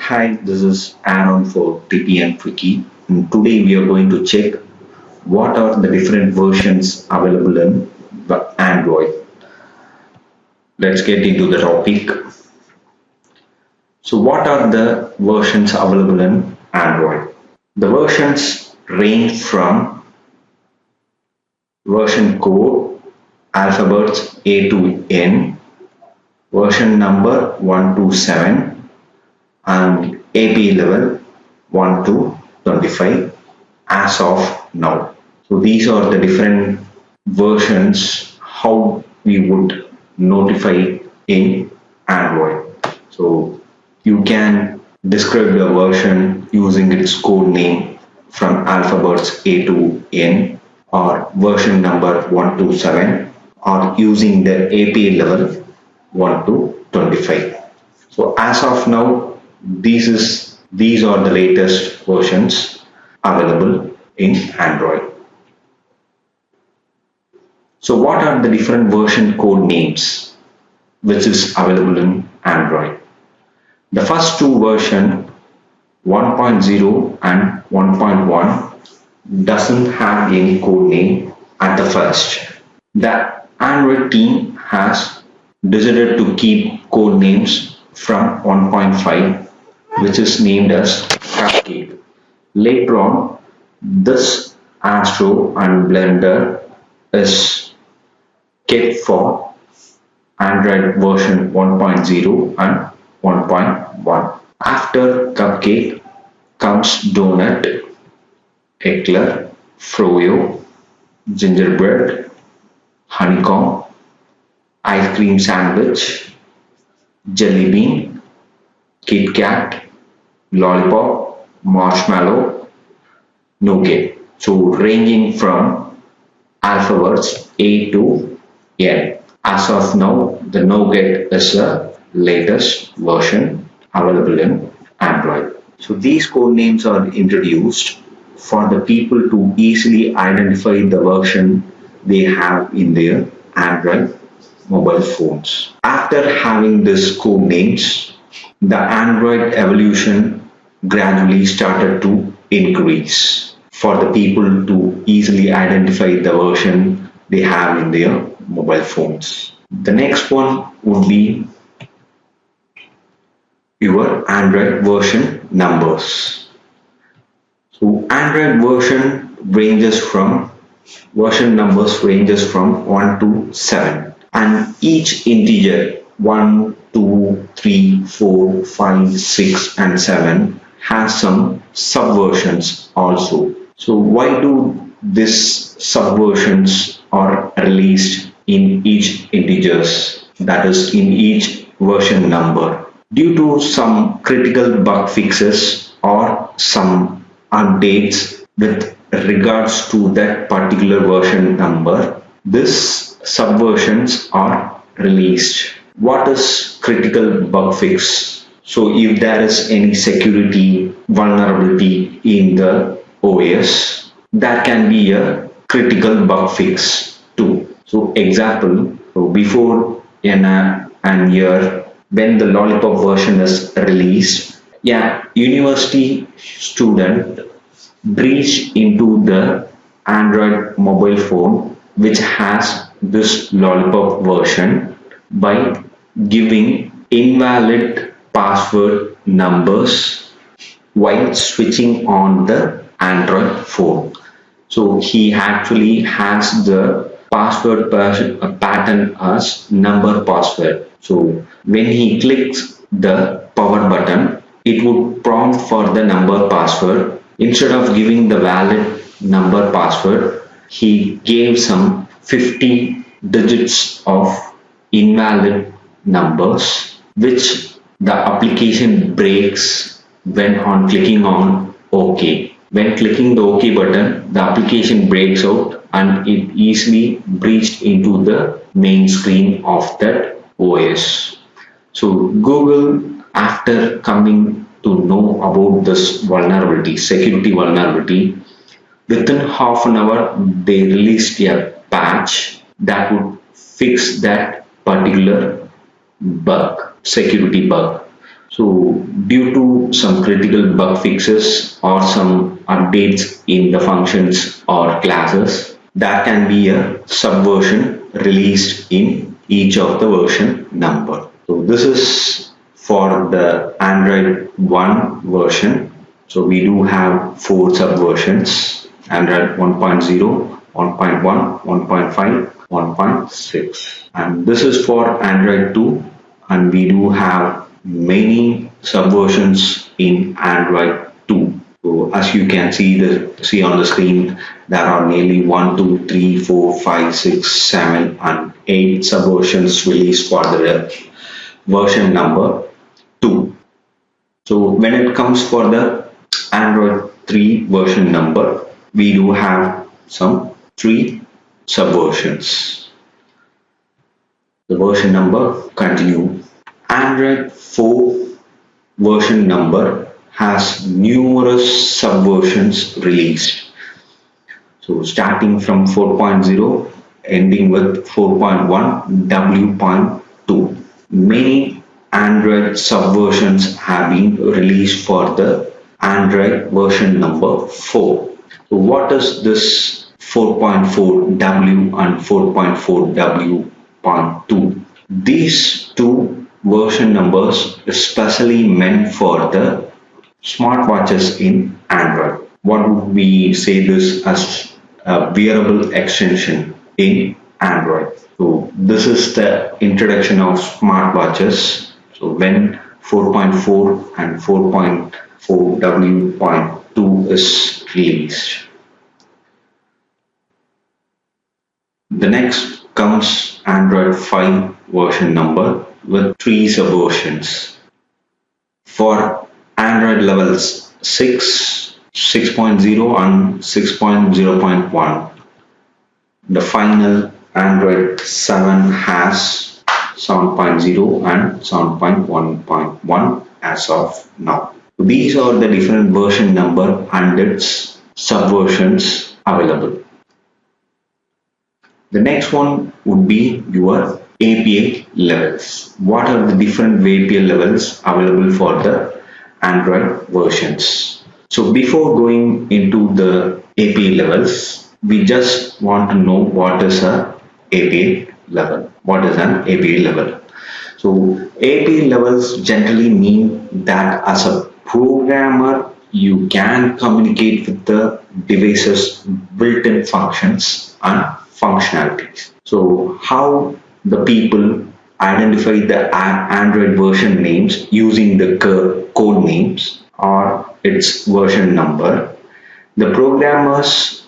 Hi, this is Aaron for Tippy and Tricky. And today we are going to check what are the different versions available in Android. Let's get into the topic. So what are the versions available in Android? The versions range from version code alphabets A to N, version number 1 to 7, and API level 1 to 25 as of now. So these are the different versions how we would notify in Android. So you can describe the version using its code name from alphabets A to N or version number 1 to 7 or using the API level 1 to 25. So as of now, these are the latest versions available in Android. So what are the different version code names which is available in Android? The first two version 1.0 and 1.1 doesn't have any code name at the first. The Android team has decided to keep code names from 1.5, which is named as Cont'd. Later on, this Astro and Blender is kept for Android version 1.0 and 1.1. After Cupcake comes Donut, Eclair, Froyo, Gingerbread, Honeycomb, Ice Cream Sandwich, Jelly Bean, Kit Kat, Lollipop, Marshmallow, Nougat. So ranging from alphabets A to N. As of now, the Nougat is the latest version available in Android. So these code names are introduced for the people to easily identify the version they have in their Android mobile phones. After having these code names, the Android evolution gradually started to increase for the people to easily identify the version they have in their mobile phones. The next one would be your Android version numbers. So Android version numbers ranges from 1 to 7, and each integer 1, 2, 3, 4, 5, 6 and 7 has some subversions also. So why do these subversions are released in each integers, that is in each version number? Due to some critical bug fixes or some updates with regards to that particular version number, these subversions are released. What is critical bug fix? So if there is any security vulnerability in the OS, that can be a critical bug fix too. So example, before an year when the Lollipop version is released, university student breached into the Android mobile phone which has this Lollipop version by giving invalid password numbers while switching on the Android phone. So he actually has the password pattern as number password. So when he clicks the power button, it would prompt for the number password. Instead of giving the valid number password, he gave some 50 digits of invalid numbers, which the application breaks when on clicking on OK. When clicking the OK button, the application breaks out and it easily breached into the main screen of that OS. So Google, after coming to know about this vulnerability, security vulnerability, within half an hour they released a patch that would fix that particular bug, security bug. So due to some critical bug fixes or some updates in the functions or classes, there can be a subversion released in each of the version number. So this is for the Android 1 version. So we do have 4 subversions: Android 1.0, 1.1, 1.5, 1.6. And this is for Android 2, and we do have many subversions in Android 2. So as you can see on the screen, there are nearly 1, 2, 3, 4, 5, 6, 7, and 8 subversions released for the version number 2. So when it comes for the Android 3 version number, we do have some 3 subversions. The version number continue. Android 4 version number has numerous subversions released. So starting from 4.0, ending with 4.1, W.2. Many Android subversions have been released for the Android version number 4. So what is this 4.4W and 4.4W.2? These two version numbers especially meant for the smartwatches in Android. What would we say this as a wearable extension in Android? So this is the introduction of smartwatches. So when 4.4 and 4.4W.2 is released. The next comes Android 5 version number with 3 subversions. For Android levels 6, 6.0 and 6.0.1. The final Android 7 has 7.0 and 7.1.1 as of now. These are the different version number and its subversions available. The next one would be your API levels. What are the different API levels available for the Android versions? So before going into the API levels, we just want to know what is a API level. What is an API level? So API levels generally mean that as a programmer, you can communicate with the device's built-in functions and functionalities. So how the people identify the Android version names using the code names or its version number. The programmers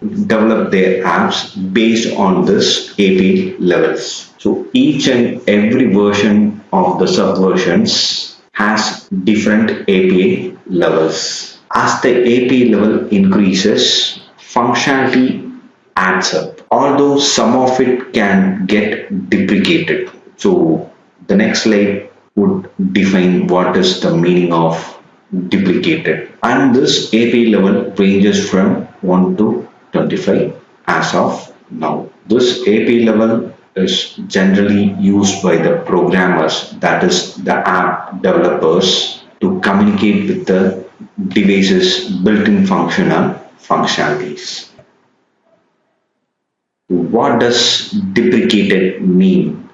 develop their apps based on this API levels. So each and every version of the subversions has different API levels. As the API level increases, functionality adds up. Although some of it can get deprecated. So the next slide would define what is the meaning of deprecated. And this API level ranges from 1 to 25 as of now. This API level is generally used by the programmers, that is the app developers, to communicate with the device's built-in functional functionalities. What does deprecated mean?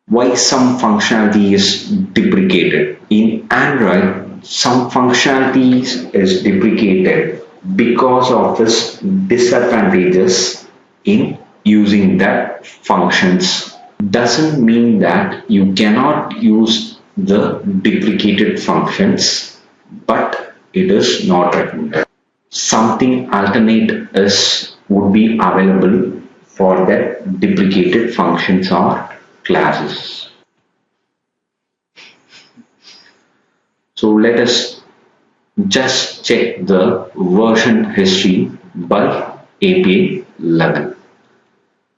Why some functionality is deprecated? In Android, some functionalities is deprecated because of its disadvantages in using that functions. Doesn't mean that you cannot use the deprecated functions, but it is not recommended. Something alternate would be available for that deprecated functions or classes. So let us just check the version history by API level.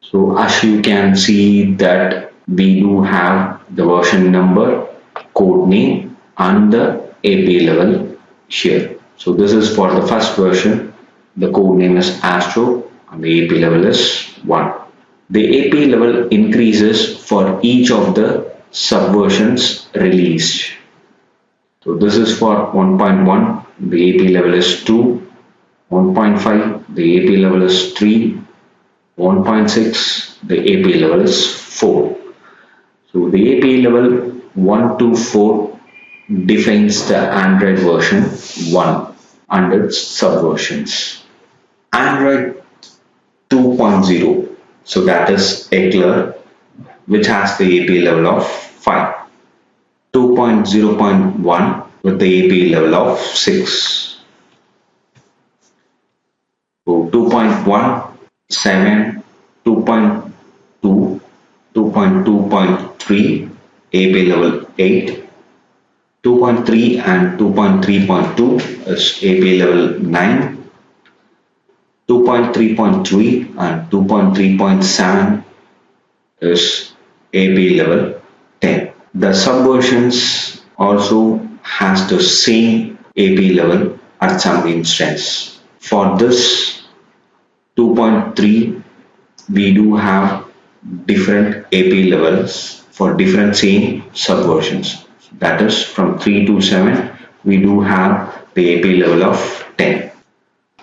So as you can see that we do have the version number, code name and the API level here. So this is for the first version. The code name is Astro and the API level is 1. The API level increases for each of the subversions released. So this is for 1.1, the AP level is 2, 1.5, the AP level is 3, 1.6, the AP level is 4. So the AP level 1 to 4 defines the Android version 1 and its subversions. Android 2.0, so that is Eclair, which has the AP level of 5. 2.0.1 with the AP level of 6. So 2.1, 7, 2.2, 2.2.3, AP level 8. 2.3 and 2.3.2 is AP level 9. 2.3.3 and 2.3.7 is AP level 10. The subversions also has the same AP level at some instance. For this 2.3, we do have different AP levels for different same subversions. That is, from 3 to 7, we do have the AP level of 10.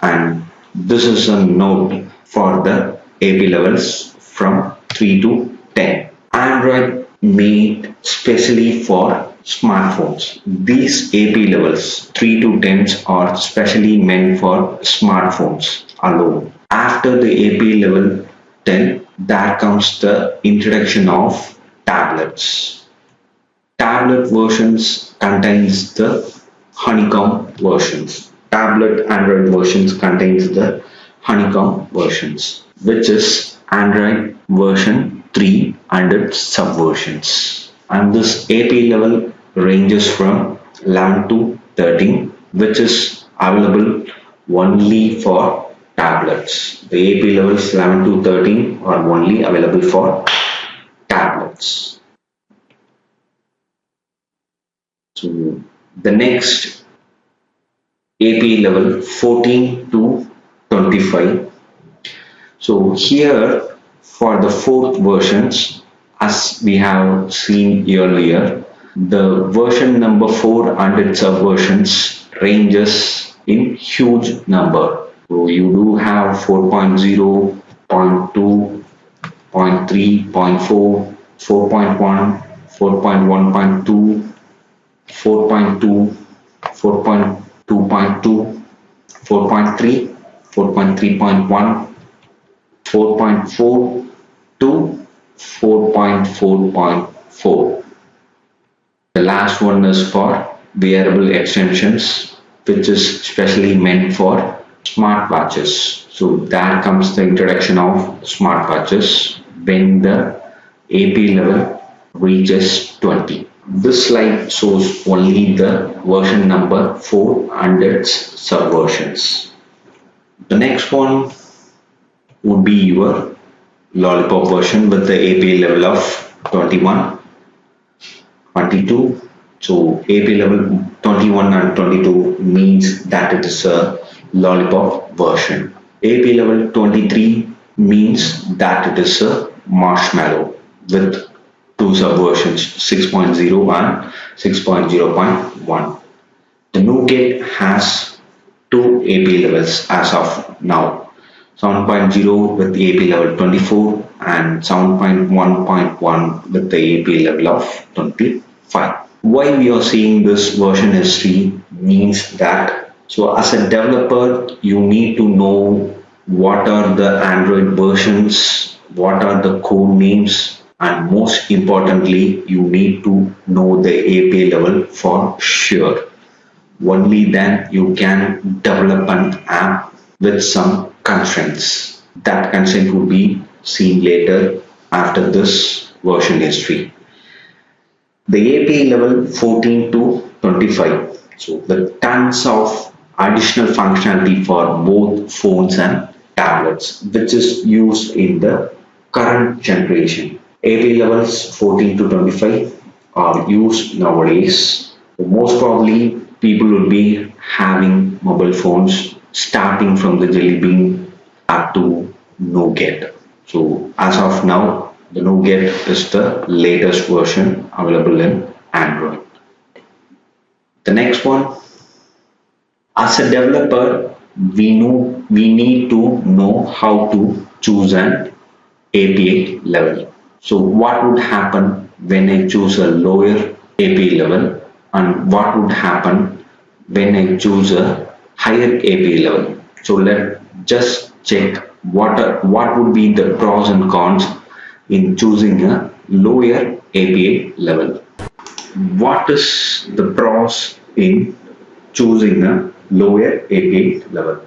And this is a note for the AP levels from 3 to 10. Android made specially for smartphones. These AP levels 3 to 10s are specially meant for smartphones alone. After the AP level 10, there comes the introduction of tablets. Tablet versions contains the honeycomb versions. Tablet Android versions contains the honeycomb versions, which is Android version 3 and its subversions. And this AP level ranges from 11 to 13, which is available only for tablets. The AP levels 11 to 13 are only available for tablets. So the next AP level 14 to 25. So here for the fourth versions, as we have seen earlier, the version number 4 and its subversions ranges in huge number. So you do have 4.0, 0.2, 0.3, 0.4, 4.1, 4.1.2, 4.2, 4.2.2, 4.3, 4.3.1, 4.4 to 4.4.4. The last one is for wearable extensions, which is specially meant for smartwatches. So there comes the introduction of smartwatches when the AP level reaches 20. This slide shows only the version number 4 and its subversions. The next one would be your Lollipop version with the AP level of 21, 22. So AP level 21 and 22 means that it is a Lollipop version. AP level 23 means that it is a Marshmallow with two subversions, 6.0 and 6.0.1. The Nougat has two AP levels as of now, 7.0 with the AP level 24 and 7.1.1 with the AP level of 25. Why we are seeing this version history means that, so as a developer, you need to know what are the Android versions, what are the code names, and most importantly, you need to know the AP level for sure. Only then you can develop an app with some constraints. That constraint will be seen later after this version history. The AP level 14 to 25. So the tons of additional functionality for both phones and tablets, which is used in the current generation. AP levels 14 to 25 are used nowadays. Most probably people will be having mobile phones starting from the Jelly Bean up to Nougat. So as of now, The Nougat is the latest version available in Android. The next one, as a developer, we need to know how to choose an API level. So what would happen when I choose a lower API level, and what would happen when I choose a higher API level? So let's just check what would be the pros and cons in choosing a lower API level. What is the pros in choosing a lower API level?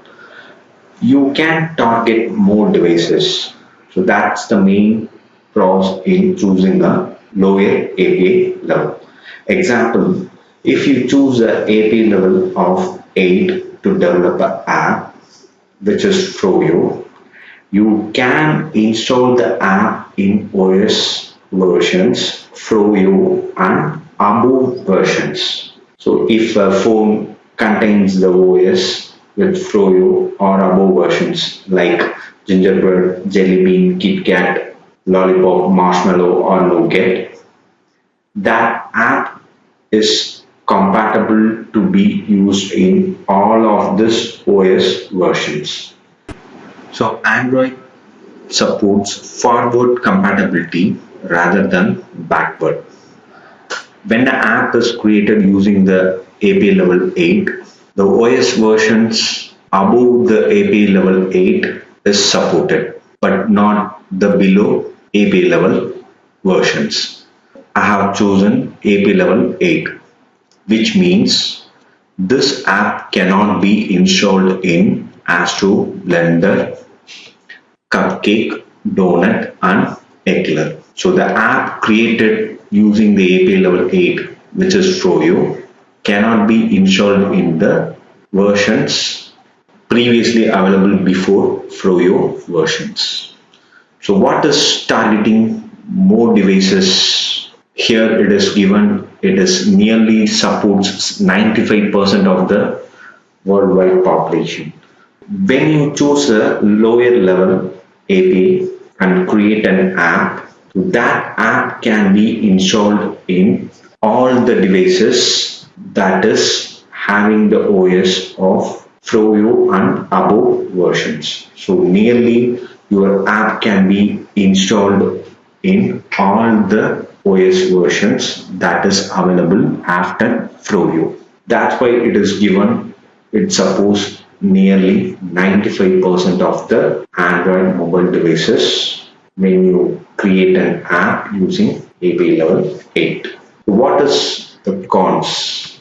You can target more devices. So that's the main pros in choosing a lower API level. Example, if you choose a API level of 8 to develop an app, which is Froyo, you can install the app in OS versions, Froyo and above versions. So if a phone contains the OS with Froyo or above versions like Gingerbread, Jelly Bean, Kit Kat, Lollipop, Marshmallow or Nougat, that app is compatible to be used in all of these OS versions. So Android supports forward compatibility rather than backward. When the app is created using the API level 8, the OS versions above the API level 8 is supported, but not the below API level versions. I have chosen API level 8, which means this app cannot be installed in Astro, Blender, Cupcake, Donut and Eclair. So the app created using the API level 8, which is Froyo, cannot be installed in the versions previously available before Froyo versions. So what is targeting more devices? Here it is given, it is nearly supports 95% of the worldwide population. When you choose a lower level API and create an app, that app can be installed in all the devices that is having the OS of Froyo and above versions. So nearly your app can be installed in all the OS versions that is available after Froyo. That's why it is given, it supports nearly 95% of the Android mobile devices when you create an app using API level 8. What is the cons?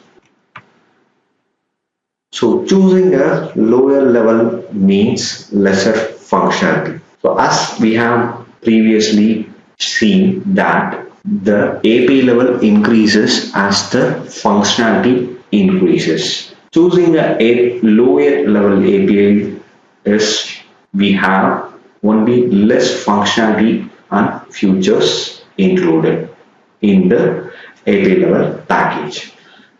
So choosing a lower level means lesser functionality. So as we have previously seen that the API level increases as the functionality increases. Choosing a lower level API is we have only less functionality and features included in the API level package.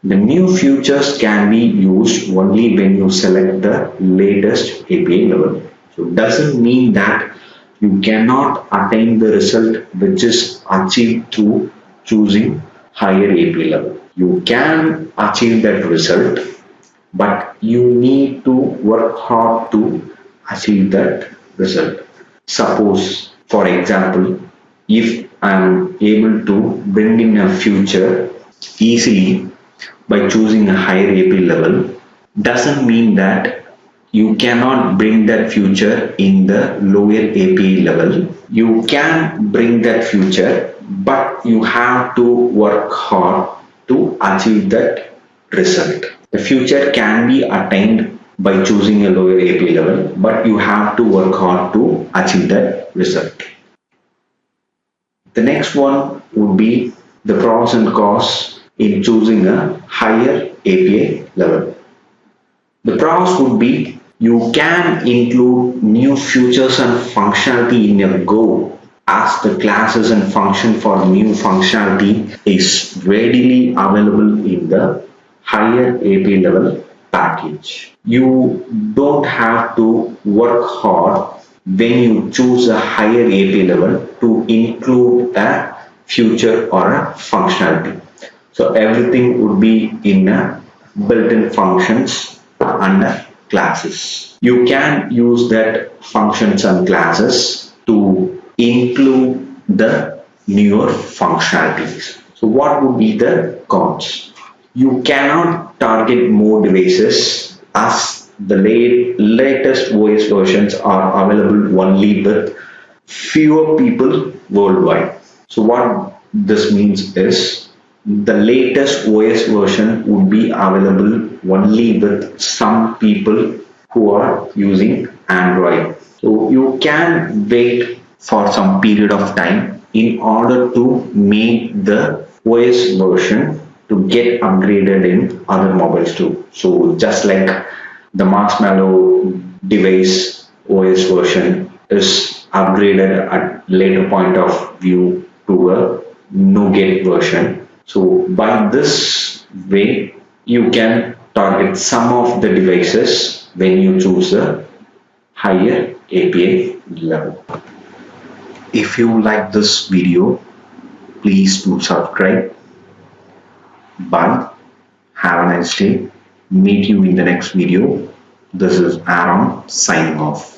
The new features can be used only when you select the latest API level. So it doesn't mean that you cannot attain the result which is achieved through choosing higher API level. You can achieve that result, but you need to work hard to achieve that result. Suppose, for example, if I am able to bring in a feature easily by choosing a higher API level, doesn't mean that you cannot bring that feature in the lower API level. You can bring that feature, but you have to work hard to achieve that result. The feature can be attained by choosing a lower API level, but you have to work hard to achieve that result. The next one would be the pros and cons in choosing a higher API level. The pros would be you can include new features and functionality in your Go, as the classes and function for new functionality is readily available in the higher API level package. You don't have to work hard when you choose a higher API level to include a feature or a functionality. So everything would be in a built-in functions under classes. You can use that functions and classes to include the newer functionalities. So what would be the cons? You cannot target more devices as the latest OS versions are available only with fewer people worldwide. So what this means is the latest OS version would be available only with some people who are using Android. So you can wait for some period of time in order to make the OS version to get upgraded in other mobiles too. So just like the Marshmallow device OS version is upgraded at later point of view to a Nougat version. So by this way, you can target some of the devices when you choose a higher API level. If you like this video, please do subscribe. Bye. Have a nice day. Meet you in the next video. This is Aaron signing off.